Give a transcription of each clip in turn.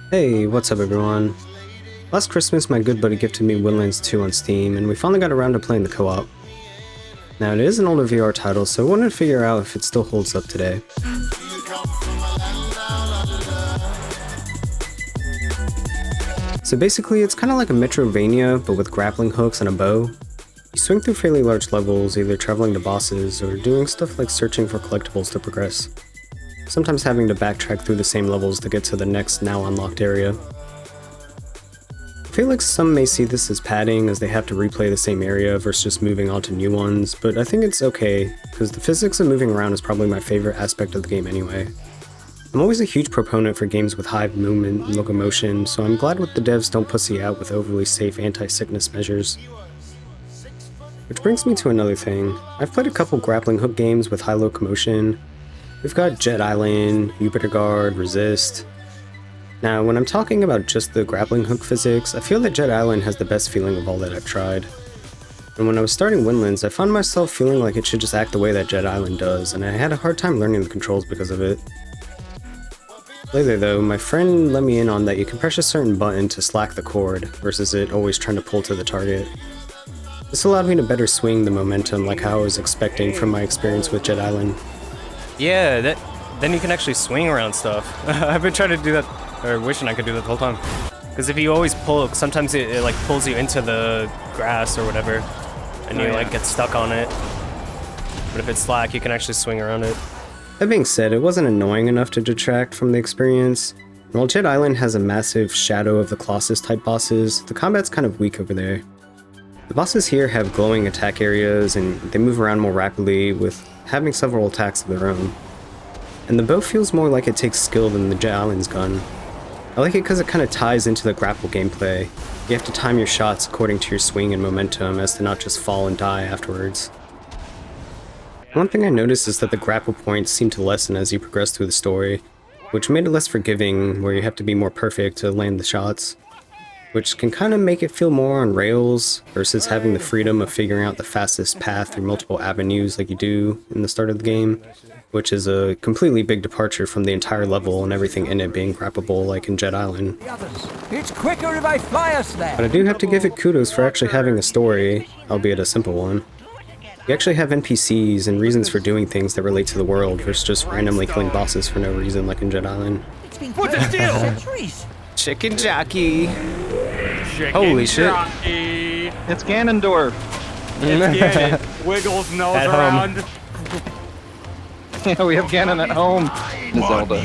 Hey, what's up everyone? Last Christmas my good buddy gifted me Windlands 2 on Steam, and we finally got around to playing the co-op. Now it is an older VR title, so I wanted to figure out if it still holds up today. So basically it's kind of like a Metrovania, but with grappling hooks and a bow. You swing through fairly large levels, either traveling to bosses or doing stuff like searching for collectibles to progress. Sometimes having to backtrack through the same levels to get to the next now unlocked area. I feel like some may see this as padding as they have to replay the same area versus just moving on to new ones, but I think it's okay, because the physics of moving around is probably my favorite aspect of the game anyway. I'm always a huge proponent for games with high movement and locomotion, so I'm glad the devs don't pussy out with overly safe anti-sickness measures. Which brings me to another thing. I've played a couple grappling hook games with high locomotion. We've got Jet Island, Jupiter Guard, Resist. Now, when I'm talking about just the grappling hook physics, I feel that Jet Island has the best feeling of all that I've tried. And when I was starting Windlands, I found myself feeling like it should just act the way that Jet Island does, and I had a hard time learning the controls because of it. Later though, my friend let me in on that you can press a certain button to slack the cord, versus it always trying to pull to the target. This allowed me to better swing the momentum like how I was expecting from my experience with Jet Island. Yeah, then you can actually swing around stuff. I've been trying to do that, or wishing I could do that the whole time. Because if you always pull, sometimes it like pulls you into the grass or whatever, and you like get stuck on it. But if it's slack, you can actually swing around it. That being said, it wasn't annoying enough to detract from the experience. And while Jet Island has a massive Shadow of the Colossus type bosses, the combat's kind of weak over there. The bosses here have glowing attack areas, and they move around more rapidly, with having several attacks of their own. And the bow feels more like it takes skill than the Jet Island's gun. I like it because it kind of ties into the grapple gameplay. You have to time your shots according to your swing and momentum as to not just fall and die afterwards. One thing I noticed is that the grapple points seem to lessen as you progress through the story, which made it less forgiving, where you have to be more perfect to land the shots. Which can kind of make it feel more on rails, versus having the freedom of figuring out the fastest path through multiple avenues like you do in the start of the game, which is a completely big departure from the entire level and everything in it being grappable like in Jet Island. It's quicker if I fly us there. But I do have to give it kudos for actually having a story, albeit a simple one. You actually have NPCs and reasons for doing things that relate to the world versus just randomly killing bosses for no reason like in Jet Island. What's the deal? Chicken jockey. Holy shit. It's Ganondorf. It's Ganon. Wiggles nose At around. Yeah, we have Ganon at home. Zelda.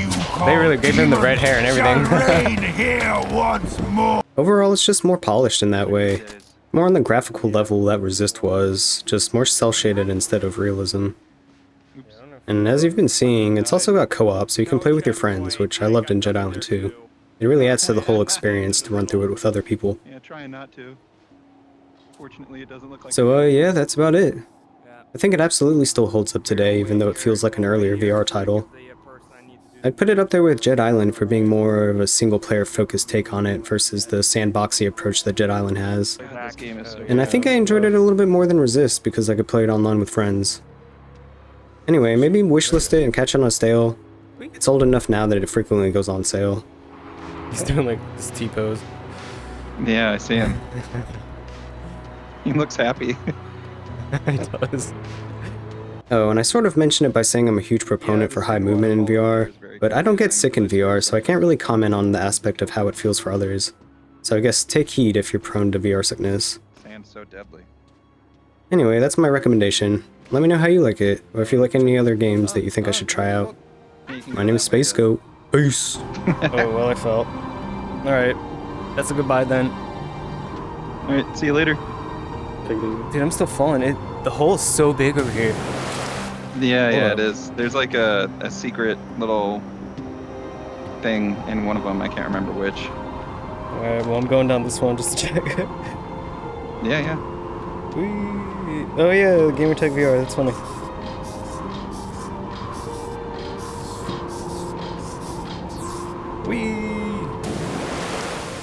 They really gave him the red hair and everything. Overall, it's just more polished in that way. More on the graphical level that Resist was, just more cel-shaded instead of realism. And as you've been seeing, it's also got co-op, so you can play with your friends, which I loved in Jet Island too. It really adds to the whole experience to run through it with other people. Yeah, trying not to. Fortunately, it doesn't look like. So yeah, that's about it. I think it absolutely still holds up today, even though it feels like an earlier VR title. I'd put it up there with Jet Island for being more of a single-player focused take on it versus the sandboxy approach that Jet Island has. This game is so And I think I enjoyed it a little bit more than Resist because I could play it online with friends. Anyway, maybe wishlist it and catch it on sale. It's old enough now that it frequently goes on sale. He's doing like this T-pose. Yeah, I see him. He looks happy. He does. Oh, and I sort of mentioned it by saying I'm a huge proponent for high movement in VR, but I don't get sick in VR, so I can't really comment on the aspect of how it feels for others. So I guess take heed if you're prone to VR sickness. Sand's so deadly. Anyway, that's my recommendation. Let me know how you like it, or if you like any other games that you think I should try out. My name is Space Goat. Peace! Oh, well, I felt. Alright. That's a goodbye then. Alright, see you later. Dude, I'm still falling. The hole is so big over here. Yeah, it is. There's like a secret little thing in one of them. I can't remember which. Alright, well, I'm going down this one just to check. Yeah. Whee. Oh yeah, Gamertag VR, that's funny. Whee!